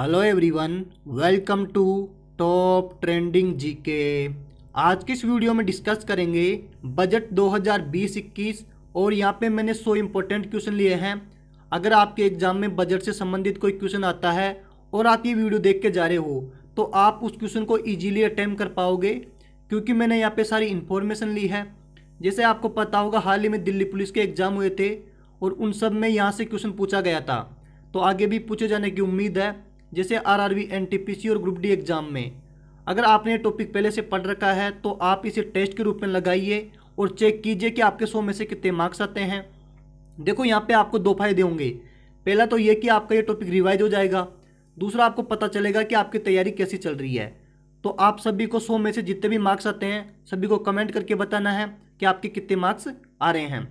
Hello everyone, welcome to top trending GK. आज की इस वीडियो में डिस्कस करेंगे बजट 2020-21 और यहाँ पे मैंने 100 इम्पोर्टेंट क्वेश्चन लिए हैं। अगर आपके एग्जाम में बजट से संबंधित कोई क्वेश्चन आता है और आप ये वीडियो देख के जा रहे हो तो आप उस क्वेश्चन को इजीली अटेम्प्ट कर पाओगे, क्योंकि मैंने यहाँ पे सारी इन्फॉर्मेशन ली है। जैसे आपको पता होगा, हाल ही में दिल्ली पुलिस के एग्जाम हुए थे और उन सब में यहाँ से क्वेश्चन पूछा गया था, तो आगे भी पूछे जाने की उम्मीद है। जैसे आरआरबी, एनटीपीसी और ग्रुप डी एग्जाम में अगर आपने ये टॉपिक पहले से पढ़ रखा है तो आप इसे टेस्ट के रूप में लगाइए और चेक कीजिए कि आपके 100 में से कितने मार्क्स आते हैं। देखो, यहाँ पे आपको दो फायदे होंगे। पहला तो ये कि आपका ये टॉपिक रिवाइज हो जाएगा, दूसरा आपको पता चलेगा कि आपकी तैयारी कैसी चल रही है। तो आप सभी को 100 में से जितने भी मार्क्स आते हैं सभी को कमेंट करके बताना है कि आपके कितने मार्क्स आ रहे हैं।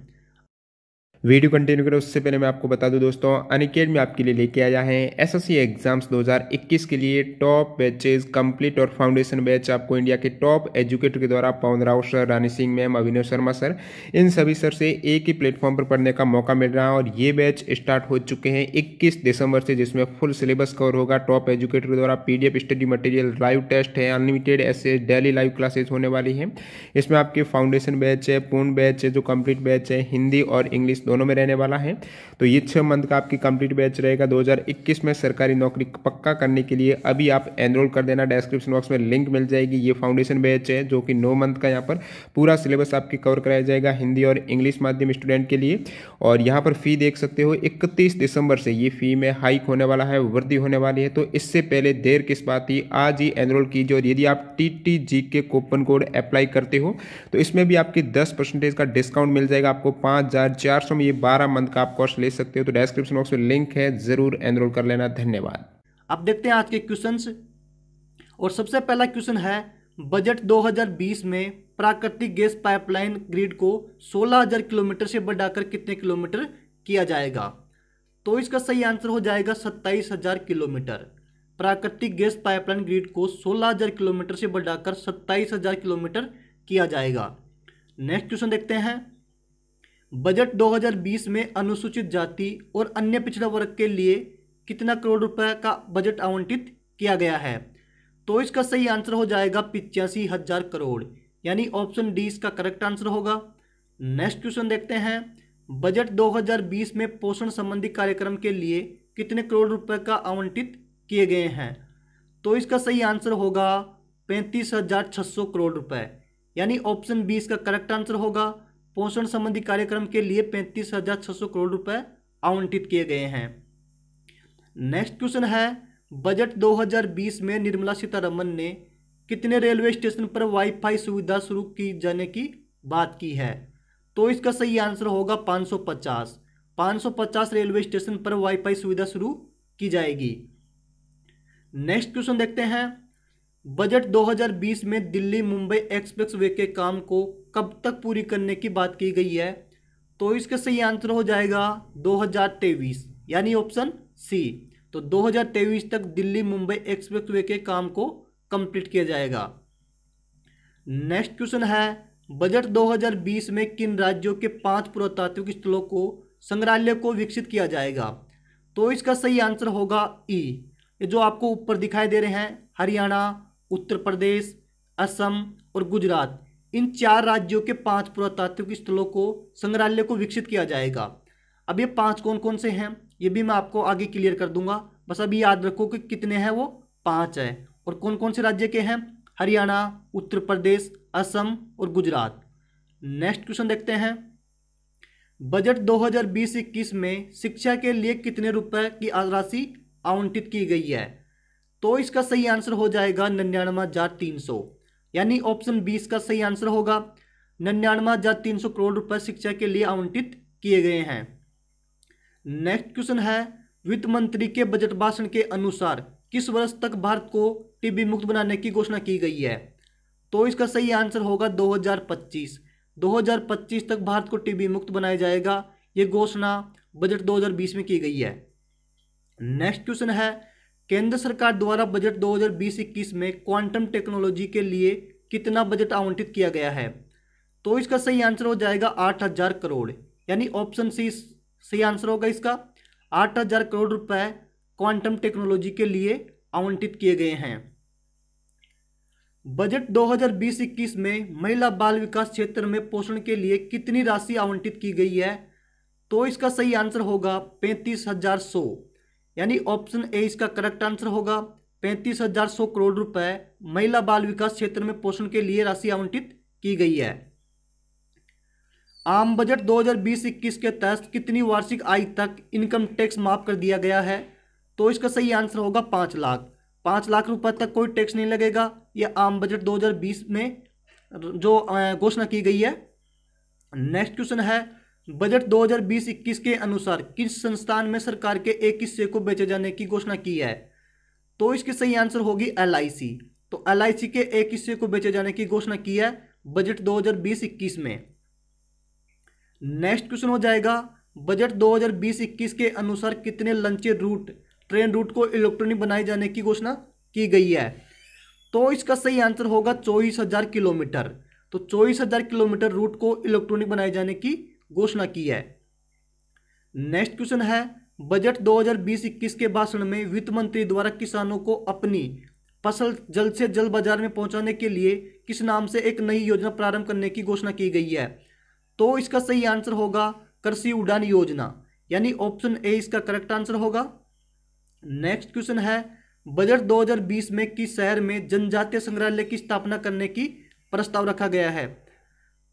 वीडियो कंटिन्यू करें उससे पहले मैं आपको बता दूं दोस्तों, अनअकैडमी में आपके लिए लेके आया है एसएससी एग्जाम्स 2021 के लिए टॉप बैचेज कंप्लीट और फाउंडेशन बैच। आपको इंडिया के टॉप एजुकेटर के द्वारा पवन राव सर, रानी सिंह मैम, अभिनव शर्मा सर, इन सभी सर से एक ही प्लेटफॉर्म पर पढ़ने का मौका मिल रहा है। और ये बैच स्टार्ट हो चुके हैं 21 दिसंबर से, जिसमें फुल सिलेबस कवर होगा। टॉप एजुकेटर के द्वारा PDF study material, live test है, अनलिमिटेड ऐसे डेली लाइव क्लासेस होने वाली हैं। इसमें आपके फाउंडेशन बैच है, पूर्ण बैच है, जो कंप्लीट बैच है, हिंदी और इंग्लिश दोनों में रहने वाला है। तो ये 6 मंथ का आपकी कंप्लीट बैच रहेगा। 2021 में सरकारी नौकरी पक्का करने के लिए अभी आप एनरोल कर देना, डिस्क्रिप्शन बॉक्स में लिंक मिल जाएगी। ये फाउंडेशन बैच है जो कि 9 मंथ का यहाँ पर पूरा सिलेबस आपकी कवर कराया जाएगा हिंदी और इंग्लिश माध्यम स्टूडेंट के लिए। और यहाँ पर फी देख सकते हो, 31 दिसंबर से ये फी में हाइक होने वाला है, वृद्धि होने वाली है। तो इससे पहले देर किस बात की, आज ही एनरोल कीजिए। और यदि आप TTG के कूपन कोड अप्लाई करते हो तो इसमें भी आपकी 10% का डिस्काउंट मिल जाएगा। आपको 5400 में ये 12 मंथ का आप कोर्स ले सकते हो। तो डिस्क्रिप्शन बॉक्स में लिंक है, जरूर एनरोल कर लेना। धन्यवाद। अब देखते हैं आज के क्वेश्चंस। और सबसे पहला क्वेश्चन है, बजट 2020 में प्राकृतिक गैस पाइपलाइन ग्रिड को 16,000 किलोमीटर से बढ़ाकर कितने किलोमीटर किया जाएगा? तो इसका सही आंसर हो जाएगा 27,000 किलोमीटर। प्राकृतिक गैस पाइपलाइन ग्रिड को 16,000 किलोमीटर से बढ़ाकर 27,000 किलोमीटर किया जाएगा। नेक्स्ट क्वेश्चन देखते हैं, बजट 2020 में अनुसूचित जाति और अन्य पिछड़ा वर्ग के लिए कितना करोड़ रुपए का बजट आवंटित किया गया है? तो इसका सही आंसर हो जाएगा 85,000 करोड़, यानी ऑप्शन डी इसका करेक्ट आंसर होगा। नेक्स्ट क्वेश्चन देखते हैं, बजट 2020 में पोषण संबंधी कार्यक्रम के लिए कितने करोड़ रुपए का आवंटित किए गए हैं? तो इसका सही आंसर होगा 35,600 करोड़ रुपए, यानी ऑप्शन बी इसका करेक्ट आंसर होगा। पोषण संबंधी कार्यक्रम के लिए 35,600 करोड़ रुपए आवंटित किए गए हैं। नेक्स्ट क्वेश्चन है, बजट 2020 में निर्मला सीतारमन ने कितने रेलवे स्टेशन पर वाईफाई सुविधा शुरू की जाने की बात की है? तो इसका सही आंसर होगा 550। 550 रेलवे स्टेशन पर वाईफाई सुविधा शुरू की जाएगी। नेक्स्ट क्वेश्चन देखते हैं, बजट 2020 में दिल्ली मुंबई एक्सप्रेस वे के काम को कब तक पूरी करने की बात की गई है? तो इसका सही आंसर हो जाएगा 2023, यानी ऑप्शन सी। तो 2023 तक दिल्ली मुंबई एक्सप्रेस वे के काम को कंप्लीट किया जाएगा। नेक्स्ट क्वेश्चन है, बजट 2020 में किन राज्यों के 5 पुरातात्विक स्थलों को संग्रहालय को विकसित किया जाएगा? तो इसका सही आंसर होगा ई। ये जो आपको ऊपर दिखाई दे रहे हैं, हरियाणा, उत्तर प्रदेश, असम और गुजरात, इन 4 राज्यों के 5 पुरातात्विक स्थलों को संग्रहालय को विकसित किया जाएगा। अब ये 5 कौन कौन से हैं ये भी मैं आपको आगे क्लियर कर दूंगा, बस अभी याद रखो कि कितने हैं, वो 5 है। और कौन कौन से राज्य के हैं? हरियाणा, उत्तर प्रदेश, असम और गुजरात। नेक्स्ट क्वेश्चन देखते हैं, बजट 2020-21 में शिक्षा के लिए कितने रुपए की राशि आवंटित की गई है? तो इसका सही आंसर हो जाएगा 99,300, यानी ऑप्शन 20 का सही आंसर होगा। 99,300 करोड़ रुपए शिक्षा के लिए आवंटित किए गए हैं। नेक्स्ट क्वेश्चन है, वित्त मंत्री के बजट भाषण के अनुसार किस वर्ष तक भारत को टीबी मुक्त बनाने की घोषणा की गई है? तो इसका सही आंसर होगा 2025। 2025 तक भारत को टीबी मुक्त बनाया जाएगा, ये घोषणा बजट 2020 में की गई है। नेक्स्ट क्वेश्चन है, केंद्र सरकार द्वारा बजट 2020-21 में क्वांटम टेक्नोलॉजी के लिए कितना बजट आवंटित किया गया है? तो इसका सही आंसर हो जाएगा 8,000 करोड़, यानी ऑप्शन सी सही आंसर होगा इसका। 8,000 करोड़ रुपए क्वांटम टेक्नोलॉजी के लिए आवंटित किए गए हैं। बजट 2020-21 में महिला बाल विकास क्षेत्र में पोषण के लिए कितनी राशि आवंटित की गई है? तो इसका सही आंसर होगा 35,100, यानी ऑप्शन ए इसका करेक्ट आंसर होगा। 35,100 करोड़ रुपए महिला बाल विकास क्षेत्र में पोषण के लिए राशि आवंटित की गई है। आम बजट 2020-21 के तहत कितनी वार्षिक आय तक इनकम टैक्स माफ कर दिया गया है? तो इसका सही आंसर होगा 5 लाख। 5 लाख रुपए तक कोई टैक्स नहीं लगेगा। यह आम बजट 2020 में जो घोषणा की गई है। नेक्स्ट क्वेश्चन है, बजट 2020-21 के अनुसार किस संस्थान में सरकार के एक हिस्से को बेचे जाने की घोषणा की है? तो इसकी सही आंसर होगी LIC। तो LIC के एक हिस्से को बेचे जाने की घोषणा की है बजट 2020-21 में। नेक्स्ट क्वेश्चन हो जाएगा, बजट 2020-21 के अनुसार कितने लंचे रूट ट्रेन रूट को इलेक्ट्रॉनिक बनाए जाने की घोषणा की गई है? तो इसका सही आंसर होगा 24,000 किलोमीटर। तो 24,000 किलोमीटर रूट को इलेक्ट्रॉनिक बनाए जाने की घोषणा की है। नेक्स्ट क्वेश्चन है, बजट 2020-21 के भाषण में वित्त मंत्री द्वारा किसानों को अपनी फसल जल्द से जल्द बाजार में पहुंचाने के लिए किस नाम से एक नई योजना प्रारंभ करने की घोषणा की गई है? तो इसका सही आंसर होगा कृषि उड़ान योजना, यानी ऑप्शन ए इसका करेक्ट आंसर होगा। नेक्स्ट क्वेश्चन है, बजट 2020 में किस शहर में जनजातीय संग्रहालय की स्थापना करने की प्रस्ताव रखा गया है?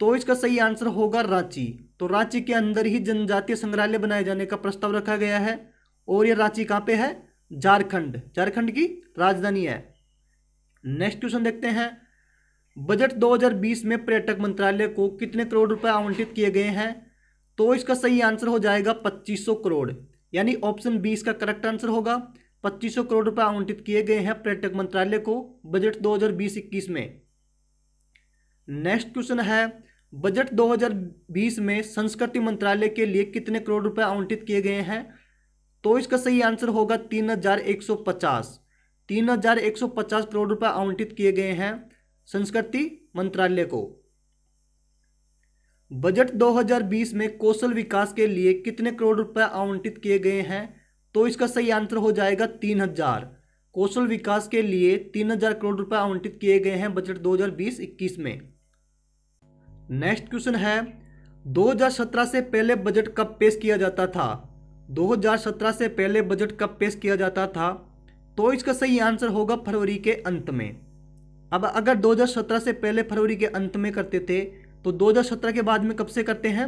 तो इसका सही आंसर होगा रांची। तो रांची के अंदर ही जनजातीय संग्रहालय बनाए जाने का प्रस्ताव रखा गया है। और ये रांची कहाँ पे है? झारखंड, झारखंड की राजधानी है। नेक्स्ट क्वेश्चन देखते हैं, बजट 2020 में पर्यटक मंत्रालय को कितने करोड़ रुपए आवंटित किए गए हैं? तो इसका सही आंसर हो जाएगा 2500 करोड़, यानी ऑप्शन बी इसका करेक्ट आंसर होगा। 2500 करोड़ रुपए आवंटित किए गए हैं पर्यटक मंत्रालय को बजट 2020-21 में। नेक्स्ट क्वेश्चन है, बजट 2020 में संस्कृति मंत्रालय के लिए कितने करोड़ रुपए आवंटित किए गए हैं? तो इसका सही आंसर होगा 3,150। 3,150 करोड़ रुपए आवंटित किए गए हैं संस्कृति मंत्रालय को। बजट 2020 में कौशल विकास के लिए कितने करोड़ रुपए आवंटित किए गए हैं? तो इसका सही आंसर हो जाएगा 3,000। कौशल विकास के लिए 3,000 करोड़ रुपए आवंटित किए गए हैं बजट 2020-21 में। नेक्स्ट क्वेश्चन है, 2017 से पहले बजट कब पेश किया जाता था? 2017 से पहले बजट कब पेश किया जाता था? तो इसका सही आंसर होगा फरवरी के अंत में। अब अगर 2017 से पहले फरवरी के अंत में करते थे तो 2017 के बाद में कब से करते हैं?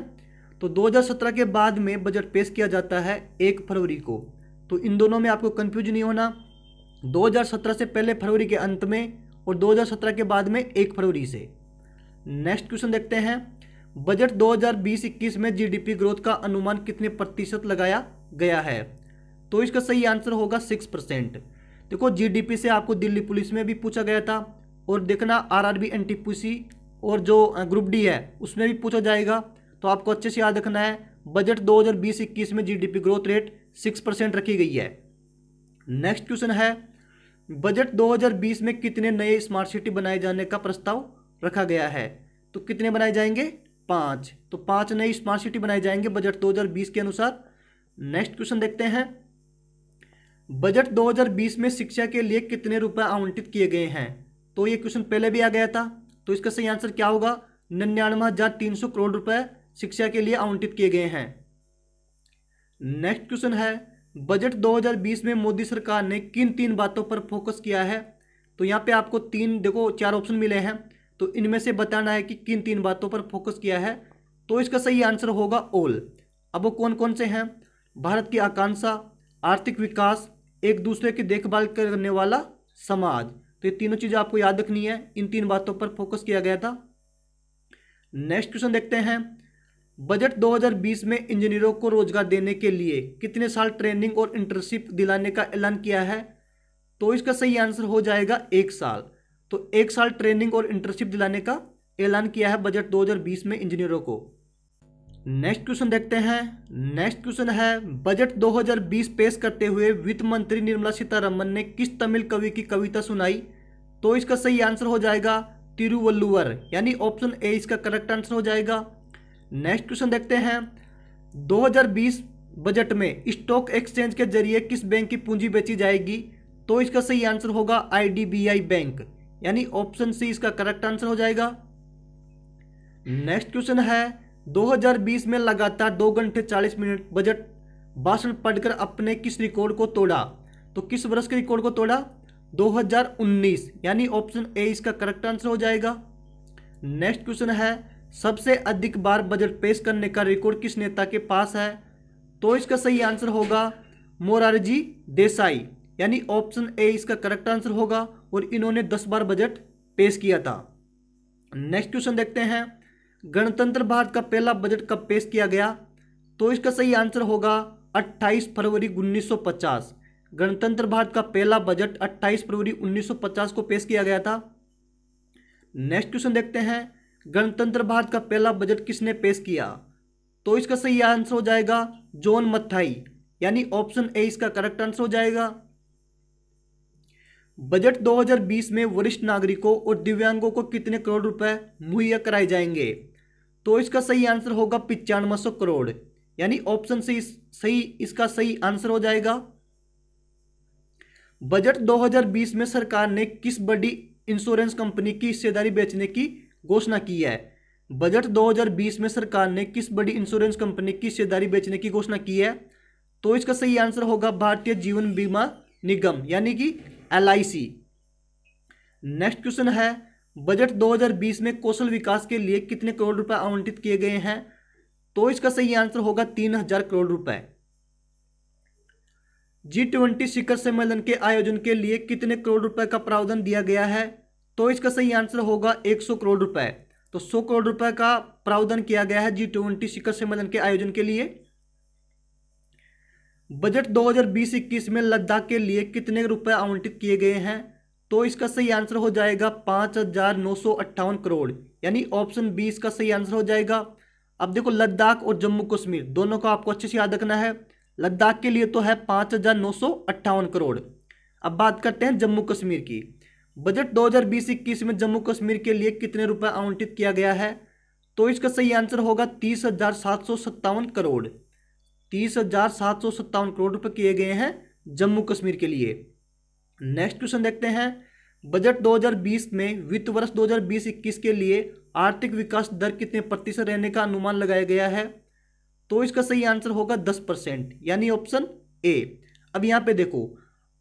तो 2017 के बाद में बजट पेश किया जाता है 1 फरवरी को। तो इन दोनों में आपको कंफ्यूज नहीं होना, 2017 से पहले फरवरी के अंत में और 2017 के बाद में 1 फरवरी से। नेक्स्ट क्वेश्चन देखते हैं, बजट 2020-21 में जीडीपी ग्रोथ का अनुमान कितने प्रतिशत लगाया गया है? तो इसका सही आंसर होगा 6%। देखो जीडीपी से आपको दिल्ली पुलिस में भी पूछा गया था और देखना आरआरबी एनटीपीसी और जो ग्रुप डी है उसमें भी पूछा जाएगा। तो आपको अच्छे से याद रखना है, बजट 2020-21 में जीडीपी ग्रोथ रेट 6% रखी गई है। नेक्स्ट क्वेश्चन है, बजट 2020 में कितने नए स्मार्ट सिटी बनाए जाने का प्रस्ताव रखा गया है? तो कितने बनाए जाएंगे? 5। तो 5 नई स्मार्ट सिटी बनाए जाएंगे बजट 2020 के अनुसार। नेक्स्ट क्वेश्चन देखते हैं, बजट 2020 में शिक्षा के लिए कितने रुपए आवंटित किए गए हैं? तो ये क्वेश्चन पहले भी आ गया था। तो इसका सही आंसर क्या होगा? 99,300 करोड़ रुपए शिक्षा के लिए आवंटित किए गए हैं। नेक्स्ट क्वेश्चन है, बजट 2020 में मोदी सरकार ने किन 3 बातों पर फोकस किया है? तो यहाँ पे आपको 4 ऑप्शन मिले हैं, तो इनमें से बताना है कि किन 3 बातों पर फोकस किया है। तो इसका सही आंसर होगा ऑल। अब वो कौन कौन से हैं? भारत की आकांक्षा, आर्थिक विकास, एक दूसरे की देखभाल करने वाला समाज। तो ये तीनों चीजें आपको याद रखनी है, इन 3 बातों पर फोकस किया गया था। नेक्स्ट क्वेश्चन देखते हैं, बजट 2020 में इंजीनियरों को रोजगार देने के लिए कितने साल ट्रेनिंग और इंटर्नशिप दिलाने का ऐलान किया है? तो इसका सही आंसर हो जाएगा 1 साल। तो 1 साल ट्रेनिंग और इंटर्नशिप दिलाने का ऐलान किया है बजट 2020 में इंजीनियरों को। नेक्स्ट क्वेश्चन देखते हैं, नेक्स्ट क्वेश्चन है, बजट 2020 पेश करते हुए वित्त मंत्री निर्मला सीतारमन ने किस तमिल कवि की कविता सुनाई? तो इसका सही आंसर हो जाएगा तिरुवल्लुवर, यानी ऑप्शन ए इसका करेक्ट आंसर हो जाएगा। नेक्स्ट क्वेश्चन देखते हैं, 2020 बजट में स्टॉक एक्सचेंज के जरिए किस बैंक की पूंजी बेची जाएगी? तो इसका सही आंसर होगा IDBI बैंक, यानी ऑप्शन सी इसका करेक्ट आंसर हो जाएगा। नेक्स्ट क्वेश्चन है 2020 में लगातार 2 घंटे 40 मिनट बजट भाषण पढ़कर अपने किस रिकॉर्ड को तोड़ा? तो किस वर्ष के रिकॉर्ड को तोड़ा? 2019, यानी ऑप्शन ए इसका करेक्ट आंसर हो जाएगा। नेक्स्ट क्वेश्चन है सबसे अधिक बार बजट पेश करने का रिकॉर्ड किस नेता के पास है? तो इसका सही आंसर होगा मोरारजी देसाई, यानी ऑप्शन ए इसका करेक्ट आंसर होगा और इन्होंने 10 बार बजट पेश किया था। नेक्स्ट क्वेश्चन देखते हैं गणतंत्र भारत का पहला बजट कब पेश किया गया? तो इसका सही आंसर होगा 28 फरवरी 1950। गणतंत्र भारत का पहला बजट 28 फरवरी 1950 को पेश किया गया था। नेक्स्ट क्वेश्चन देखते हैं गणतंत्र भारत का पहला बजट किसने पेश किया? तो इसका सही आंसर हो जाएगा जॉन मथाई, यानी ऑप्शन ए इसका करेक्ट आंसर हो जाएगा। बजट 2020 में वरिष्ठ नागरिकों और दिव्यांगों को कितने करोड़ रुपए मुहैया कराए जाएंगे? तो इसका सही आंसर होगा 9500 करोड़, यानी ऑप्शन सी सही इसका सही आंसर हो जाएगा। बजट 2020 में सरकार ने किस बड़ी इंश्योरेंस कंपनी की हिस्सेदारी बेचने की घोषणा की है? बजट 2020 में सरकार ने किस बड़ी इंश्योरेंस कंपनी की हिस्सेदारी बेचने की घोषणा की है? तो इसका सही आंसर होगा भारतीय जीवन बीमा निगम, यानी कि LIC। नेक्स्ट क्वेश्चन है बजट 2020 में कौशल विकास के लिए कितने करोड़ रुपए आवंटित किए गए हैं? तो इसका सही आंसर होगा 3000 करोड़ रुपए। G20 शिखर सम्मेलन के आयोजन के लिए कितने करोड़ रुपए का प्रावधान दिया गया है? तो इसका सही आंसर होगा 100 करोड़ रुपए। तो 100 करोड़ रुपए का प्रावधान किया गया है G20 शिखर सम्मेलन के आयोजन के लिए। बजट 2020-21 में लद्दाख के लिए कितने रुपए आवंटित किए गए हैं? तो इसका सही आंसर हो जाएगा 5958 करोड़, यानी ऑप्शन बी इसका सही आंसर हो जाएगा। अब देखो लद्दाख और जम्मू कश्मीर दोनों को आपको अच्छे से याद रखना है। लद्दाख के लिए तो है 5958 करोड़। अब बात करते हैं जम्मू कश्मीर की। बजट 2020-21 में जम्मू कश्मीर के लिए कितने रुपए आवंटित किया गया है? तो इसका सही आंसर होगा 30,757 करोड़। 30,757 करोड़ रुपए किए गए हैं जम्मू कश्मीर के लिए। नेक्स्ट क्वेश्चन देखते हैं बजट 2020 में वित्त वर्ष 2020-21 के लिए आर्थिक विकास दर कितने प्रतिशत रहने का अनुमान लगाया गया है? तो इसका सही आंसर होगा 10%, यानी ऑप्शन ए। अब यहाँ पे देखो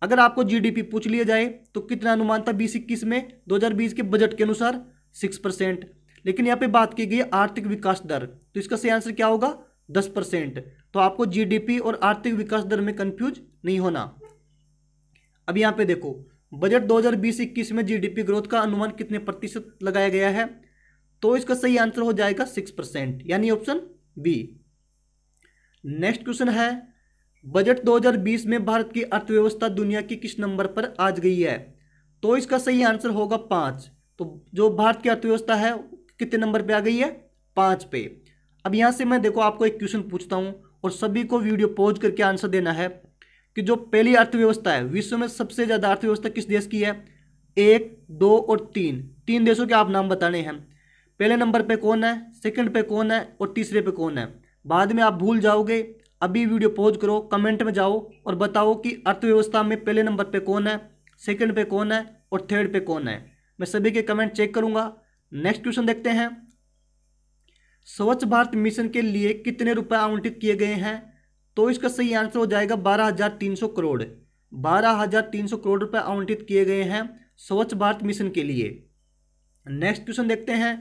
अगर आपको GDP पूछ लिया जाए तो कितना अनुमान था 2021 में 2020 के बजट के अनुसार 6%, लेकिन यहाँ पे बात की गई आर्थिक विकास दर, तो इसका सही आंसर क्या होगा 10%। तो आपको GDP और आर्थिक विकास दर में कंफ्यूज नहीं होना। अब यहाँ पे देखो बजट 2020-21 में GDP ग्रोथ का अनुमान कितने प्रतिशत लगाया गया है? तो इसका सही आंसर हो जाएगा 6%, यानी ऑप्शन बी। नेक्स्ट क्वेश्चन है बजट 2020 में भारत की अर्थव्यवस्था दुनिया की किस नंबर पर आज गई है? तो इसका सही आंसर होगा 5। तो जो भारत की अर्थव्यवस्था है कितने नंबर पे आ गई है? 5 पे। अब यहां से मैं देखो आपको एक क्वेश्चन पूछता हूं और सभी को वीडियो पॉज करके आंसर देना है कि जो पहली अर्थव्यवस्था है विश्व में सबसे ज्यादा अर्थव्यवस्था किस देश की है? 1, 2 और 3 देशों के आप नाम बताने हैं। पहले नंबर पे कौन है, सेकंड पे कौन है और तीसरे पे कौन है? बाद में आप भूल जाओगे। अभी वीडियो पॉज करो, कमेंट में जाओ और बताओ कि अर्थव्यवस्था में पहले नंबर पे कौन है, सेकंड पे कौन है और थर्ड पे कौन है। मैं सभी के कमेंट चेक करूंगा। नेक्स्ट क्वेश्चन देखते हैं स्वच्छ भारत मिशन के लिए कितने रुपए आवंटित किए गए हैं? तो इसका सही आंसर हो जाएगा 12,300 करोड़। 12,300 करोड़ रुपए आवंटित किए गए हैं स्वच्छ भारत मिशन के लिए। नेक्स्ट क्वेश्चन देखते हैं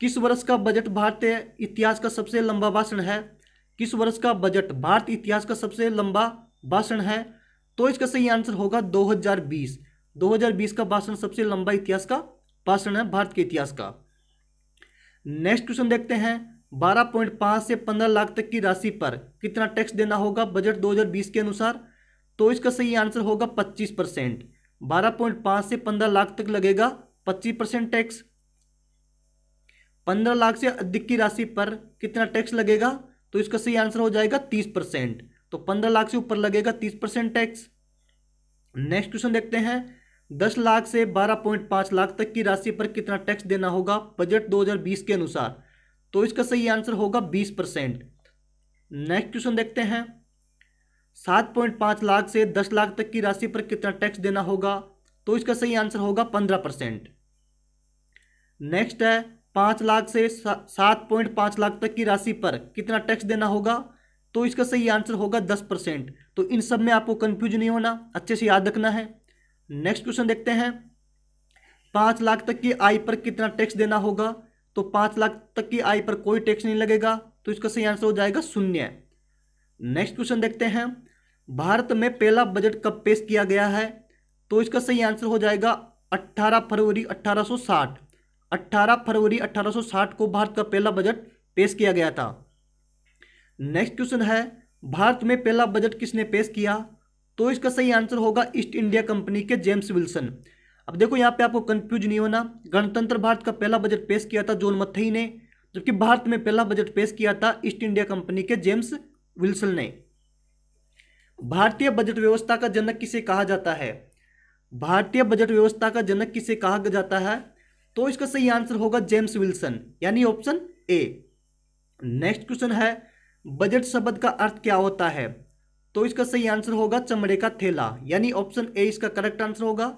किस वर्ष का बजट भारतीय इतिहास का सबसे लंबा भाषण है? किस वर्ष का बजट भारत इतिहास का सबसे लंबा भाषण है? तो इसका सही आंसर होगा 2020। 2020 का भाषण सबसे लंबा इतिहास का भाषण है भारत के इतिहास का। नेक्स्ट क्वेश्चन देखते हैं 12.5 से 15 लाख तक की राशि पर कितना टैक्स देना होगा बजट 2020 के अनुसार? तो इसका सही आंसर होगा 25%। 12.5 से 15 लाख तक लगेगा 25% टैक्स। 15 लाख से अधिक की राशि पर कितना टैक्स लगेगा? तो इसका सही आंसर हो जाएगा 30%। तो 15 लाख से ऊपर लगेगा 30% टैक्स। नेक्स्ट क्वेश्चन देखते हैं 10 लाख से 12.5 लाख तक की राशि पर कितना टैक्स देना होगा बजट 2020 के अनुसार? तो इसका सही आंसर होगा 20%। नेक्स्ट क्वेश्चन देखते हैं 7.5 लाख से 10 लाख तक की राशि पर कितना टैक्स देना होगा? तो इसका सही आंसर होगा 15%। नेक्स्ट है 5 लाख से 7.5 लाख तक की राशि पर कितना टैक्स देना होगा? तो इसका सही आंसर होगा 10%। तो इन सब में आपको कंफ्यूज नहीं होना, अच्छे से याद रखना है। नेक्स्ट क्वेश्चन देखते हैं, 5 लाख तक की आय पर कितना टैक्स देना होगा? तो 5 लाख तक की आय पर कोई टैक्स नहीं लगेगा, तो इसका सही आंसर हो जाएगा 0। नेक्स्ट क्वेश्चन देखते हैं, भारत में पहला बजट कब पेश किया गया है? तो इसका सही आंसर हो जाएगा 18 फरवरी 1860। 18 फरवरी 1860 को भारत का पहला बजट पेश किया गया था। नेक्स्ट क्वेश्चन है, भारत में पहला बजट किसने पेश किया? तो इसका सही आंसर होगा ईस्ट इंडिया कंपनी के जेम्स विल्सन। अब देखो यहाँ पे आपको कंफ्यूज नहीं होना, गणतंत्र भारत का पहला बजट पेश किया था जॉन मथई ने, जबकि भारत में पहला बजट पेश किया था ईस्ट इंडिया कंपनी के जेम्स विल्सन ने। भारतीय बजट व्यवस्था का जनक किसे कहा जाता है? भारतीय बजट व्यवस्था का जनक किसे कहा जाता है? तो इसका सही आंसर होगा जेम्स विल्सन, यानी ऑप्शन ए। नेक्स्ट क्वेश्चन है, बजट शब्द का अर्थ क्या होता है? तो इसका सही आंसर होगा चमड़े का थैला, यानी ऑप्शन ए इसका करेक्ट आंसर होगा।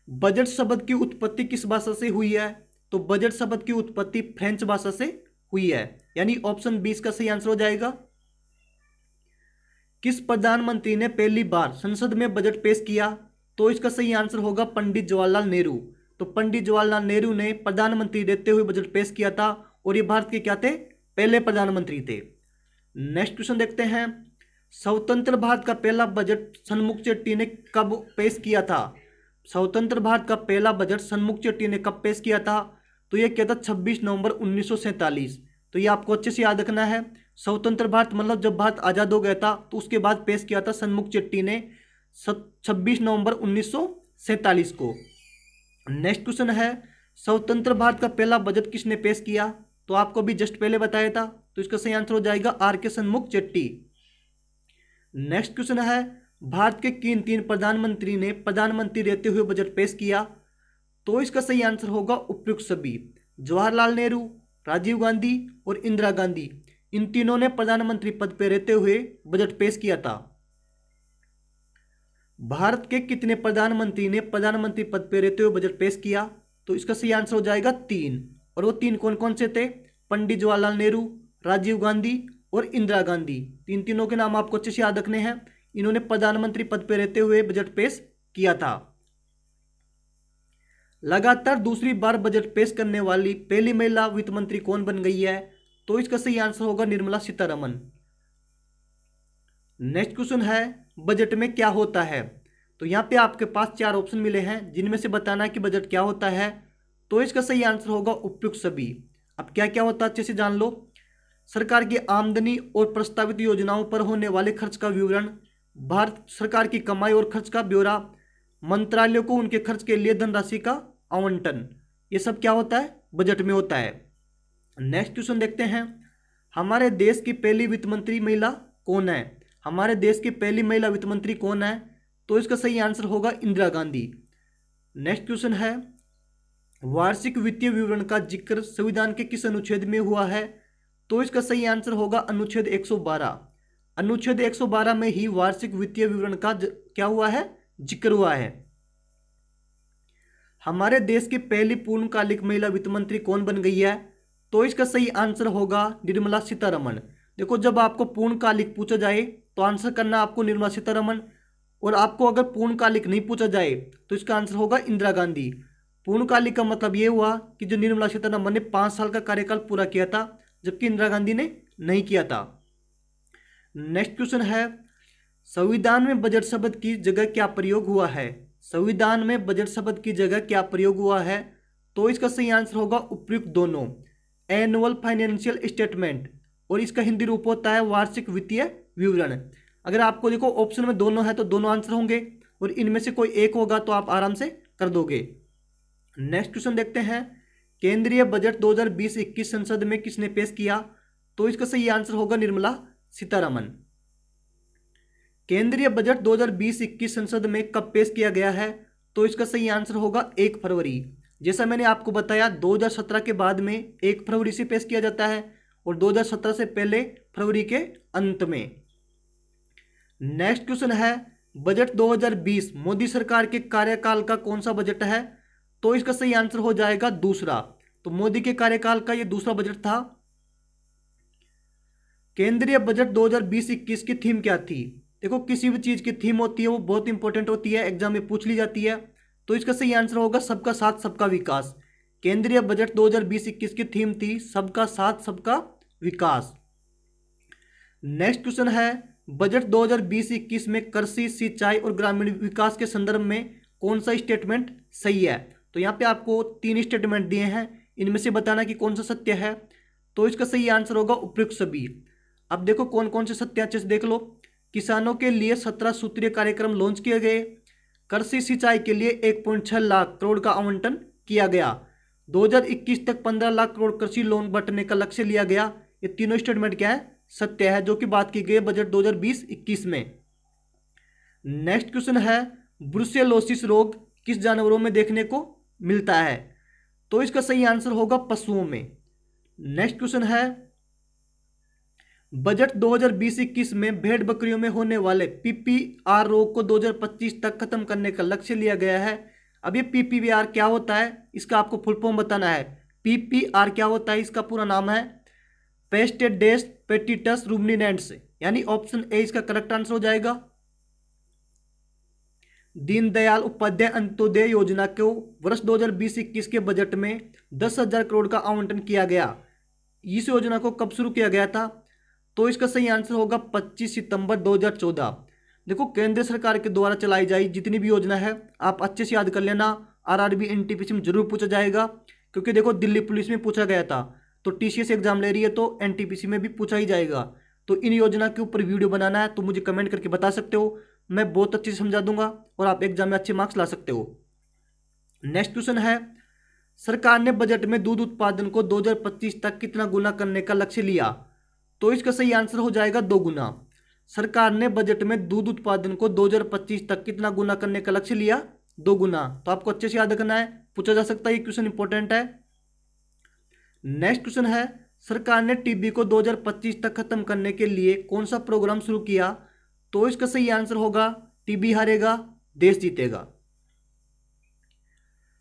बजट शब्द की उत्पत्ति किस भाषा से हुई है? तो बजट शब्द की उत्पत्ति फ्रेंच भाषा से हुई है, यानी ऑप्शन बी इसका सही आंसर हो जाएगा। किस प्रधानमंत्री ने पहली बार संसद में बजट पेश किया? तो इसका सही आंसर होगा पंडित जवाहरलाल नेहरू। तो पंडित जवाहरलाल नेहरू ने प्रधानमंत्री रहते हुए बजट पेश किया था, और ये भारत के क्या थे? पहले प्रधानमंत्री थे। नेक्स्ट क्वेश्चन देखते हैं, स्वतंत्र भारत का पहला बजट सन्मुख चेट्टी ने कब पेश किया था? स्वतंत्र भारत का पहला बजट सन्मुख चेट्टी ने कब पेश किया था? तो यह किया था 26 नवंबर 1947। तो ये आपको अच्छे से याद रखना है। स्वतंत्र भारत मतलब जब भारत आजाद हो गया था, तो उसके बाद पेश किया था सन्मुख चेट्टी ने 26 नवंबर 1947 को। नेक्स्ट क्वेश्चन है, स्वतंत्र भारत का पहला बजट किसने पेश किया? तो आपको भी जस्ट पहले बताया था, तो इसका सही आंसर हो जाएगा आर के सन्मुख चेट्टी। नेक्स्ट क्वेश्चन है, भारत के किन 3 प्रधानमंत्री ने प्रधानमंत्री रहते हुए बजट पेश किया? तो इसका सही आंसर होगा उपयुक्त सभी, जवाहरलाल नेहरू, राजीव गांधी और इंदिरा गांधी। इन तीनों ने प्रधानमंत्री पद पर रहते हुए बजट पेश किया था। भारत के कितने प्रधानमंत्री ने प्रधानमंत्री पद पर रहते हुए बजट पेश किया? तो इसका सही आंसर हो जाएगा 3। और वो 3 कौन कौन से थे? पंडित जवाहरलाल नेहरू, राजीव गांधी और इंदिरा गांधी। तीनों के नाम आपको अच्छे से याद रखने हैं। इन्होंने प्रधानमंत्री पद पर रहते हुए बजट पेश किया था। लगातार दूसरी बार बजट पेश करने वाली पहली महिला वित्त मंत्री कौन बन गई है? तो इसका सही आंसर होगा निर्मला सीतारमण। नेक्स्ट क्वेश्चन है, बजट में क्या होता है? तो यहाँ पे आपके पास 4 ऑप्शन मिले हैं, जिनमें से बताना है कि बजट क्या होता है। तो इसका सही आंसर होगा उपयुक्त सभी। अब क्या क्या होता है अच्छे से जान लो। सरकार की आमदनी और प्रस्तावित योजनाओं पर होने वाले खर्च का विवरण, भारत सरकार की कमाई और खर्च का ब्यौरा, मंत्रालयों को उनके खर्च के लिए धनराशि का आवंटन, ये सब क्या होता है? बजट में होता है। नेक्स्ट क्वेश्चन देखते हैं, हमारे देश की पहली वित्त मंत्री महिला कौन है? हमारे देश की पहली महिला वित्त मंत्री कौन है? तो इसका सही आंसर होगा इंदिरा गांधी। नेक्स्ट क्वेश्चन है, वार्षिक वित्तीय विवरण का जिक्र संविधान के किस अनुच्छेद में हुआ है? तो इसका सही आंसर होगा अनुच्छेद 112। अनुच्छेद 112 में ही वार्षिक वित्तीय विवरण का क्या हुआ है? जिक्र हुआ है। हमारे देश की पहली पूर्णकालिक महिला वित्त मंत्री कौन बन गई है? तो इसका सही आंसर होगा निर्मला सीतारमण। देखो, जब आपको पूर्णकालिक पूछा जाए तो आंसर करना आपको निर्मला सीतारमण, और आपको अगर पूर्णकालिक नहीं पूछा जाए तो इसका आंसर होगा इंदिरा गांधी। पूर्णकालिक का मतलब ये हुआ कि जो निर्मला सीतारमण ने 5 साल का कार्यकाल पूरा किया था, जबकि इंदिरा गांधी ने नहीं किया था। नेक्स्ट क्वेश्चन है, संविधान में बजट शब्द की जगह क्या प्रयोग हुआ है? संविधान में बजट शब्द की जगह क्या प्रयोग हुआ है? तो इसका सही आंसर होगा उपयुक्त दोनों, एनुअल फाइनेंशियल स्टेटमेंट, और इसका हिंदी रूप होता है वार्षिक वित्तीय विवरण। अगर आपको देखो ऑप्शन में दोनों है तो दोनों आंसर होंगे, और इनमें से कोई एक होगा तो आप आराम से कर दोगे। नेक्स्ट क्वेश्चन देखते हैं, केंद्रीय बजट 2020-21 संसद में किसने पेश किया? तो इसका सही आंसर होगा निर्मला सीतारमण। केंद्रीय बजट 2020-21 संसद में कब पेश किया गया है? तो इसका सही आंसर होगा 1 फरवरी। जैसा मैंने आपको बताया, 2017 के बाद में 1 फरवरी से पेश किया जाता है, और 2017 से पहले फरवरी के अंत में। नेक्स्ट क्वेश्चन है बजट 2020 मोदी सरकार के कार्यकाल का कौन सा बजट है? तो इसका सही आंसर हो जाएगा दूसरा। तो मोदी के कार्यकाल का ये दूसरा बजट था। केंद्रीय बजट 2020-21 की थीम क्या थी? देखो, किसी भी चीज की थीम होती है वो बहुत इंपॉर्टेंट होती है, एग्जाम में पूछ ली जाती है। तो इसका सही आंसर होगा सबका साथ सबका विकास। केंद्रीय बजट 2020-21 की थीम थी सबका साथ सबका विकास। नेक्स्ट क्वेश्चन है बजट 2020-21 में कृषि, सिंचाई और ग्रामीण विकास के संदर्भ में कौन सा स्टेटमेंट सही है? तो यहाँ पे आपको 3 स्टेटमेंट दिए हैं, इनमें से बताना कि कौन सा सत्य है। तो इसका सही आंसर होगा उपयुक्त सभी। अब देखो कौन कौन से सत्य अच्छे से देख लो। किसानों के लिए 17 सूत्रीय कार्यक्रम लॉन्च किए गए। कृषि सिंचाई के लिए 1.6 लाख करोड़ का आवंटन किया गया। 2021 तक 15 लाख करोड़ कृषि लोन बंटने का लक्ष्य लिया गया। ये तीनों स्टेटमेंट क्या है? सत्य है, जो कि बात की गई बजट 2020-21 में। नेक्स्ट क्वेश्चन है ब्रुसेलोसिस रोग किस जानवरों में देखने को मिलता है? तो इसका सही आंसर होगा पशुओं में। नेक्स्ट क्वेश्चन है बजट 2020-21 में भेड़ बकरियों में होने वाले पीपीआर रोग को 2025 तक खत्म करने का लक्ष्य लिया गया है। अब ये पीपीआर क्या होता है, इसका आपको फुल फॉर्म बताना है। पीपीआर क्या होता है, इसका पूरा नाम है पेस्टेडेस पेटिटस रूमिनेंट्स, यानी ऑप्शन ए इसका करेक्ट आंसर हो जाएगा। दीनदयाल उपाध्याय अंत्योदय योजना को वर्ष 2020-21 के बजट में 10,000 करोड़ का आवंटन किया गया। इस योजना को कब शुरू किया गया था? तो इसका सही आंसर होगा 25 सितंबर 2014। देखो, केंद्र सरकार के द्वारा चलाई जाई जितनी भी योजना है आप अच्छे से याद कर लेना। आरआरबी एनटीपीसी में जरूर पूछा जाएगा, क्योंकि देखो दिल्ली पुलिस में पूछा गया था, तो टीसीएस एग्जाम ले रही है तो एनटीपीसी में भी पूछा ही जाएगा। तो इन योजना के ऊपर वीडियो बनाना है तो मुझे कमेंट करके बता सकते हो, मैं बहुत अच्छे से समझा दूंगा और आप एग्जाम में अच्छे मार्क्स ला सकते हो। नेक्स्ट क्वेश्चन है सरकार ने बजट में दूध उत्पादन को 2025 तक कितना गुना करने का लक्ष्य लिया? तो इसका सही आंसर हो जाएगा 2 गुना। सरकार ने बजट में दूध उत्पादन को 2025 तक कितना गुना करने का लक्ष्य लिया? 2 गुना। तो आपको अच्छे से याद रखना है, पूछा जा सकता है, ये क्वेश्चन इंपॉर्टेंट है। नेक्स्ट क्वेश्चन है सरकार ने टीबी को 2025 तक खत्म करने के लिए कौन सा प्रोग्राम शुरू किया? तो इसका सही आंसर होगा टीबी हारेगा देश जीतेगा।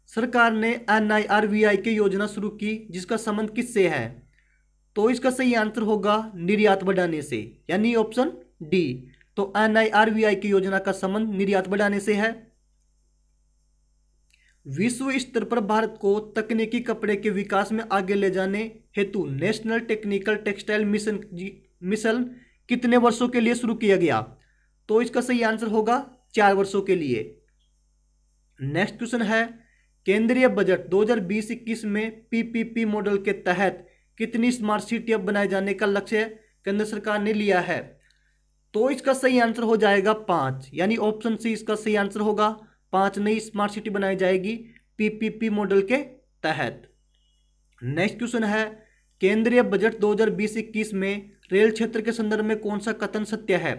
सरकार ने NIRVI की योजना शुरू की जिसका संबंध किससे है? तो इसका सही आंसर होगा निर्यात बढ़ाने से, यानी ऑप्शन डी। तो NIRVI की योजना का संबंध निर्यात बढ़ाने से है। विश्व स्तर पर भारत को तकनीकी कपड़े के विकास में आगे ले जाने हेतु नेशनल टेक्निकल टेक्सटाइल मिशन कितने वर्षों के लिए शुरू किया गया? तो इसका सही आंसर होगा 4 वर्षों के लिए। नेक्स्ट क्वेश्चन है केंद्रीय बजट 2020-21 में पीपीपी मॉडल के तहत कितनी स्मार्ट सिटी बनाए जाने का लक्ष्य केंद्र सरकार ने लिया है? तो इसका सही आंसर हो जाएगा 5, यानी ऑप्शन सी इसका सही आंसर होगा। 5 नई स्मार्ट सिटी बनाई जाएगी पीपीपी मॉडल के तहत। नेक्स्ट क्वेश्चन है केंद्रीय बजट 2020-21 में रेल क्षेत्र के संदर्भ में कौन सा कथन सत्य है?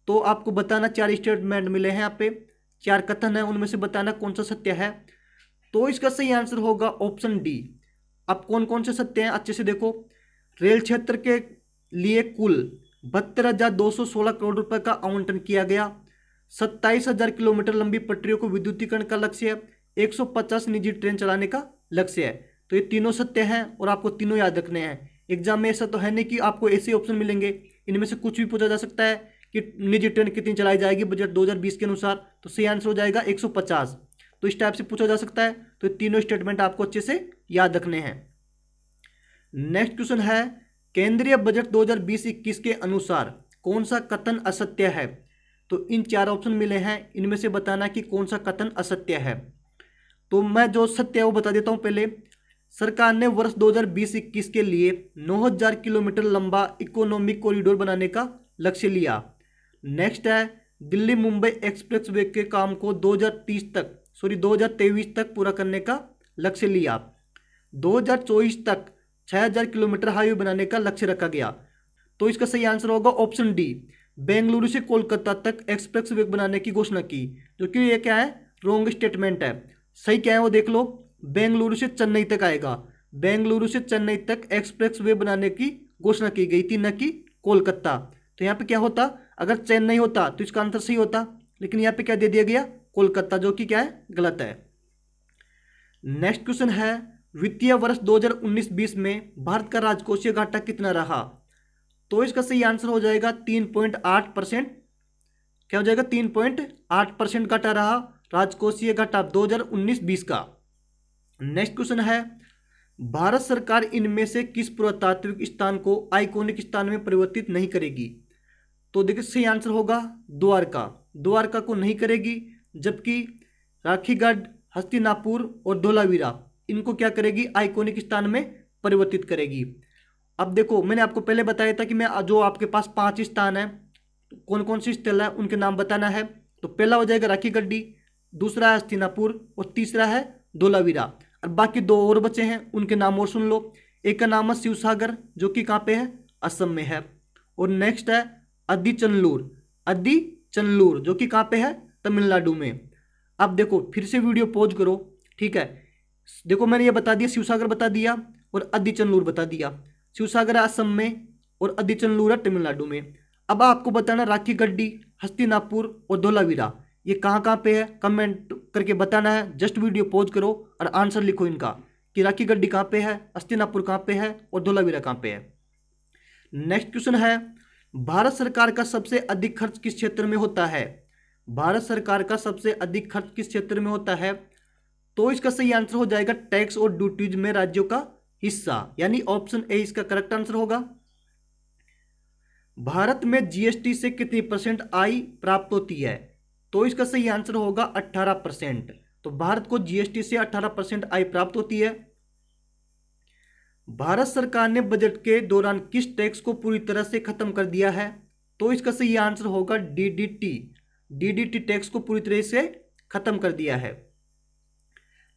तो आपको बताना, 4 स्टेटमेंट मिले हैं यहाँ पे, 4 कथन है, उनमें से बताना कौन सा सत्य है। तो इसका सही आंसर होगा ऑप्शन डी। अब कौन कौन से सत्य हैं अच्छे से देखो। रेल क्षेत्र के लिए कुल 72,216 करोड़ रुपए का आवंटन किया गया। 27,000 किलोमीटर लंबी पटरियों को विद्युतीकरण का लक्ष्य है। 150 निजी ट्रेन चलाने का लक्ष्य है। तो ये तीनों सत्य हैं और आपको तीनों याद रखने हैं। एग्जाम में ऐसा तो है नहीं कि आपको ऐसे ऑप्शन मिलेंगे, इनमें से कुछ भी पूछा जा सकता है कि निजी ट्रेन कितनी चलाई जाएगी बजट 2020 के अनुसार। तो सही आंसर हो जाएगा 150। तो इस टाइप से पूछा जा सकता है। तो तीनों स्टेटमेंट आपको अच्छे से याद रखने हैं। नेक्स्ट क्वेश्चन है केंद्रीय बजट 2020-21 के अनुसार कौन सा कथन असत्य है? तो इन 4 ऑप्शन मिले हैं, इनमें से बताना कि कौन सा कथन असत्य है। तो मैं जो सत्य है वो बता देता हूं पहले। सरकार ने वर्ष 2020-21 के लिए 9,000 किलोमीटर लंबा इकोनॉमिक कॉरिडोर बनाने का लक्ष्य लिया। नेक्स्ट है दिल्ली मुंबई एक्सप्रेस वे के काम को 2023 तक पूरा करने का लक्ष्य लिया। 2024 तक 6,000 किलोमीटर हाईवे बनाने का लक्ष्य रखा गया। तो इसका सही आंसर होगा ऑप्शन डी, बेंगलुरु से कोलकाता तक एक्सप्रेस वे बनाने की घोषणा की, जो कि ये क्या है, रॉन्ग स्टेटमेंट है। सही क्या है वो देख लो, बेंगलुरु से चेन्नई तक आएगा। बेंगलुरु से चेन्नई तक एक्सप्रेस वे बनाने की घोषणा की गई थी, न कि कोलकाता। तो यहाँ पे क्या होता, अगर चेन्नई होता तो इसका आंसर सही होता, लेकिन यहाँ पे क्या दे दिया गया, कोलकाता, जो कि क्या है, गलत है। नेक्स्ट क्वेश्चन है, वित्तीय वर्ष 2019-20 में भारत का राजकोषीय घाटा कितना रहा? तो इसका सही आंसर हो जाएगा 3.8%। क्या हो जाएगा, 3.8% घाटा रहा राजकोषीय घाटा 2019-20 का। नेक्स्ट क्वेश्चन है, भारत सरकार इनमें से किस पुरातात्विक स्थान को आइकॉनिक स्थान में परिवर्तित नहीं करेगी? तो देखिए सही आंसर होगा द्वारका। द्वारका को नहीं करेगी, जबकि राखीगढ़, हस्तिनापुर और धोलावीरा इनको क्या करेगी, आइकॉनिक स्थान में परिवर्तित करेगी। अब देखो मैंने आपको पहले बताया था कि मैं जो आपके पास 5 स्थान है, कौन कौन से स्थल है उनके नाम बताना है। तो पहला हो जाएगा राखीगढ़ी, दूसरा है हस्तिनापुर और तीसरा है धोलावीरा। और बाकी 2 और बचे हैं, उनके नाम और सुन लो। एक का नाम है शिवसागर, जो कि कहाँ पे है, असम में है। और नेक्स्ट है अद्दीचनलूर, अद्दीचनलूर जो कि कहाँ पे है, तमिलनाडु में। अब देखो फिर से वीडियो पॉज करो, ठीक है। देखो मैंने ये बता दिया, शिवसागर बता दिया और अद्दीचनलूर बता दिया। शिवसागर है असम में और अद्दीचनलूर है तमिलनाडु में। अब आपको बताना राखीगढ़ी, हस्तिनापुर और धोलावीरा ये कहाँ कहाँ पे है, कमेंट करके बताना है। जस्ट वीडियो पॉज करो और आंसर लिखो इनका कि राखीगढ़ी कहाँ पे है, हस्तिनापुर कहाँ पे है और धोलावीरा कहाँ पे है। नेक्स्ट क्वेश्चन है, भारत सरकार का सबसे अधिक खर्च किस क्षेत्र में होता है? भारत सरकार का सबसे अधिक खर्च किस क्षेत्र में होता है? तो इसका सही आंसर हो जाएगा टैक्स और ड्यूटीज में राज्यों का हिस्सा, यानी ऑप्शन ए इसका करेक्ट आंसर होगा। भारत में जीएसटी से कितनी % आय प्राप्त होती है? तो इसका सही आंसर होगा 18%। तो भारत को जीएसटी से 18% आय प्राप्त होती है। भारत सरकार ने बजट के दौरान किस टैक्स को पूरी तरह से खत्म कर दिया है? तो इसका सही आंसर होगा डीडीटी। डीडीटी टैक्स को पूरी तरह से खत्म कर दिया है।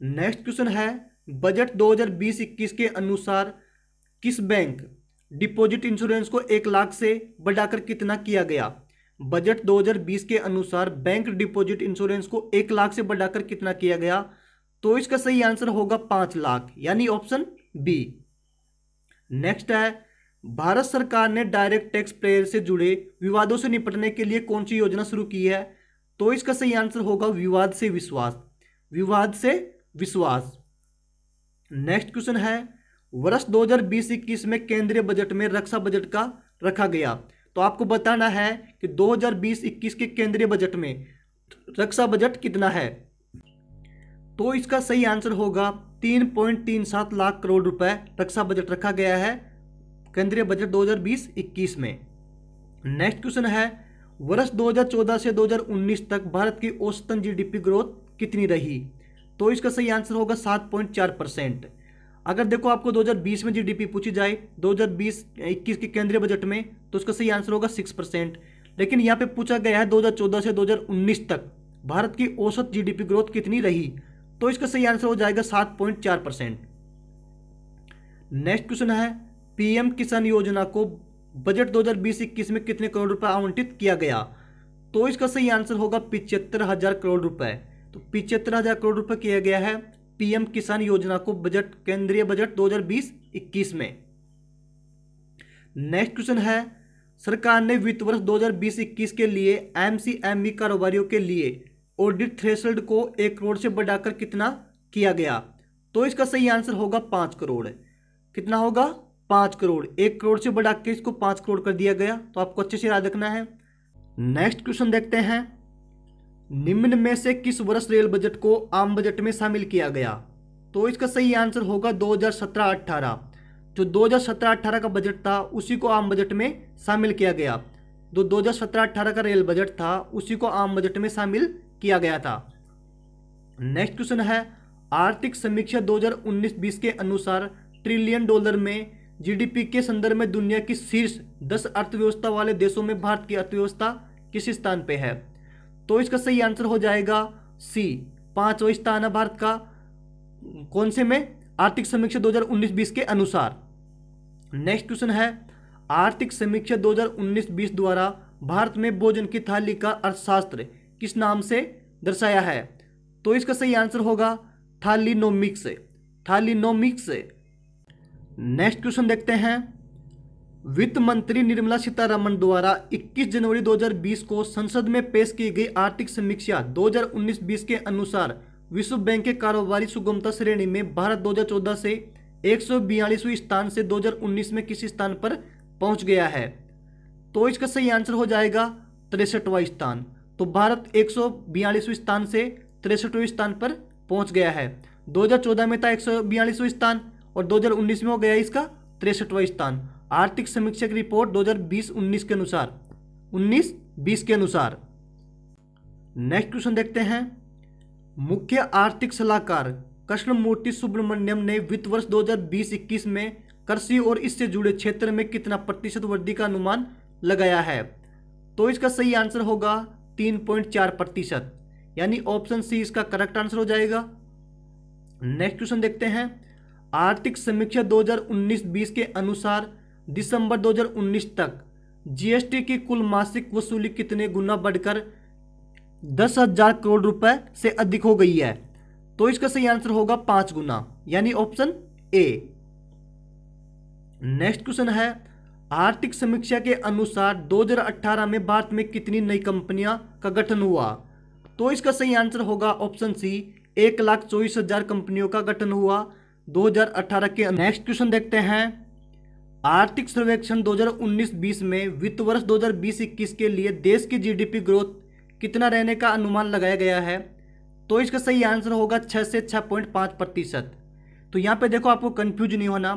नेक्स्ट क्वेश्चन है, बजट 2020-21 के अनुसार किस बैंक डिपॉजिट इंश्योरेंस को 1 लाख से बढ़ाकर कितना किया गया? बजट 2020 के अनुसार बैंक डिपॉजिट इंश्योरेंस को 1 लाख से बढ़ाकर कितना किया गया? तो इसका सही आंसर होगा 5 लाख, यानी ऑप्शन बी। नेक्स्ट है, भारत सरकार ने डायरेक्ट टैक्स पेयर से जुड़े विवादों से निपटने के लिए कौन सी योजना शुरू की है? तो इसका सही आंसर होगा विवाद से विश्वास। विवाद से विश्वास। नेक्स्ट क्वेश्चन है, वर्ष 2020-21 में केंद्रीय बजट में रक्षा बजट का रखा गया। तो आपको बताना है कि 2020-21 के केंद्रीय बजट में रक्षा बजट कितना है। तो इसका सही आंसर होगा 3.37 लाख करोड़ रुपए रक्षा बजट रखा गया है केंद्रीय बजट 2020-21 में। नेक्स्ट क्वेश्चन है, वर्ष 2014 से 2019 तक भारत की औसतन जीडीपी ग्रोथ कितनी रही? तो इसका सही आंसर होगा 7.4%। अगर देखो आपको 2020 में जीडीपी पूछी जाए 2020-21 के केंद्रीय बजट में, तो उसका सही आंसर होगा 6%। लेकिन यहाँ पे पूछा गया है 2014 से 2019 तक भारत की औसत जीडीपी ग्रोथ कितनी रही, तो इसका सही आंसर हो जाएगा 7.4%। नेक्स्ट क्वेश्चन है, पीएम किसान योजना को बजट 2020-21 में कितने करोड़ रुपए आवंटित किया गया? तो इसका सही आंसर होगा 75,000 करोड़ रुपए। तो 75,000 करोड़ रुपए किया गया है पीएम किसान योजना को बजट केंद्रीय बजट 2020-21 में। नेक्स्ट क्वेश्चन है, सरकार ने वित्त वर्ष 2020-21 के लिए एमसीएमई कारोबारियों के लिए ऑडिट थ्रेशोल्ड को 1 करोड़ से बढ़ाकर कितना किया गया? तो इसका सही आंसर होगा 5 करोड़। कितना होगा? 5 करोड़। 1 करोड़ से बढ़ा के इसको 5 करोड़ कर दिया गया। तो आपको अच्छे से याद रखना है। नेक्स्ट क्वेश्चन देखते हैं, निम्न में से किस वर्ष रेल बजट को आम बजट में शामिल किया गया? तो इसका सही आंसर होगा 2017-18। जो 2017-18 का बजट था उसी को आम बजट में शामिल किया गया। जो 2017-18 का रेल बजट था उसी को आम बजट में शामिल किया गया था। नेक्स्ट क्वेश्चन है, आर्थिक समीक्षा 2019-20 के अनुसार $1 ट्रिलियन में जीडीपी के संदर्भ में दुनिया की शीर्ष 10 अर्थव्यवस्था वाले देशों में भारत की अर्थव्यवस्था किस स्थान पे है? तो इसका सही आंसर हो जाएगा सी, 5वां स्थान है भारत का। कौन से में? आर्थिक समीक्षा 2019-20 के अनुसार। नेक्स्ट क्वेश्चन है, आर्थिक समीक्षा 2019-20 द्वारा भारत में भोजन की थाली का अर्थशास्त्र किस नाम से दर्शाया है? तो इसका सही आंसर होगा थालीनोमिक्स। थालीनोमिक्स। नेक्स्ट क्वेश्चन देखते हैं, वित्त मंत्री निर्मला सीतारमण द्वारा 21 जनवरी 2020 को संसद में पेश की गई आर्थिक समीक्षा 2019-20 के अनुसार विश्व बैंक के कारोबारी सुगमता श्रेणी में भारत 2014 से 142वें स्थान से 2019 में किस स्थान पर पहुंच गया है? तो इसका सही आंसर हो जाएगा 63वां स्थान। तो भारत 142वें स्थान से 63वें स्थान पर पहुंच गया है। 2014 में था 142वां स्थान और 2019 में हो गया इसका 63वां स्थान। आर्थिक समीक्षा की रिपोर्ट 2020-19 के अनुसार 19-20 के अनुसार। नेक्स्ट क्वेश्चन देखते हैं। मुख्य आर्थिक सलाहकार कृष्णमूर्ति सुब्रमण्यम ने वित्त वर्ष 2020-21 में कृषि और इससे जुड़े क्षेत्र में कितना प्रतिशत वृद्धि का अनुमान लगाया है? तो इसका सही आंसर होगा 3.4%, यानी ऑप्शन सी इसका करेक्ट आंसर हो जाएगा। नेक्स्ट क्वेश्चन देखते हैं। आर्थिक समीक्षा 2019-20 के अनुसार दिसंबर 2019 तक जीएसटी की कुल मासिक वसूली कितने गुना बढ़कर 10,000 करोड़ रुपए से अधिक हो गई है? तो इसका सही आंसर होगा 5 गुना, यानी ऑप्शन ए। नेक्स्ट क्वेश्चन है। आर्थिक समीक्षा के अनुसार 2018 में भारत में कितनी नई कंपनियां का गठन हुआ? तो इसका सही आंसर होगा ऑप्शन सी, 1,24,000 कंपनियों का गठन हुआ 2018 के। नेक्स्ट क्वेश्चन देखते हैं। आर्थिक सर्वेक्षण 2019-20 में वित्त वर्ष 2020-21 के लिए देश की जीडीपी ग्रोथ कितना रहने का अनुमान लगाया गया है? तो इसका सही आंसर होगा 6 से 6.5%। तो यहाँ पे देखो, आपको कंफ्यूज नहीं होना।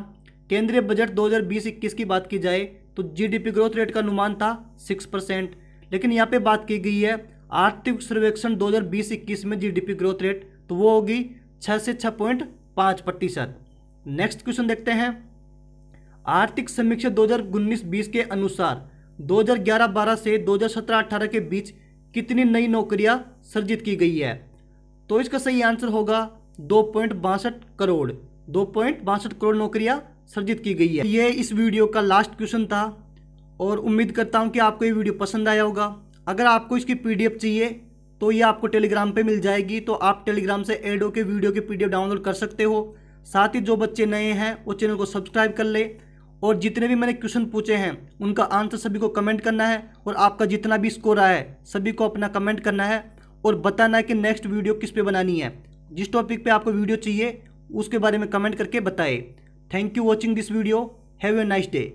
केंद्रीय बजट 2020-21 की बात की जाए तो जीडीपी ग्रोथ रेट का अनुमान था 6%, लेकिन यहाँ पे बात की गई है आर्थिक सर्वेक्षण 2020-21 में जीडीपी ग्रोथ रेट, तो वो होगी 6 से 6.5%। नेक्स्ट क्वेश्चन देखते हैं। आर्थिक समीक्षा 2019-20 के अनुसार 2011-12 से 2017-18 के बीच कितनी नई नौकरियां सृजित की गई है? तो इसका सही आंसर होगा 2.62 करोड़। 2.62 करोड़ नौकरियां सृजित की गई है। ये इस वीडियो का लास्ट क्वेश्चन था और उम्मीद करता हूं कि आपको ये वीडियो पसंद आया होगा। अगर आपको इसकी पीडीएफ चाहिए तो ये आपको टेलीग्राम पे मिल जाएगी, तो आप टेलीग्राम से ऐड होकर वीडियो की पीडीएफ डाउनलोड कर सकते हो। साथ ही जो बच्चे नए हैं वो चैनल को सब्सक्राइब कर ले, और जितने भी मैंने क्वेश्चन पूछे हैं उनका आंसर सभी को कमेंट करना है, और आपका जितना भी स्कोर आया है सभी को अपना कमेंट करना है और बताना है कि नेक्स्ट वीडियो किस पे बनानी है। जिस टॉपिक पे आपको वीडियो चाहिए उसके बारे में कमेंट करके बताएं। Thank you watching this video. Have a nice day.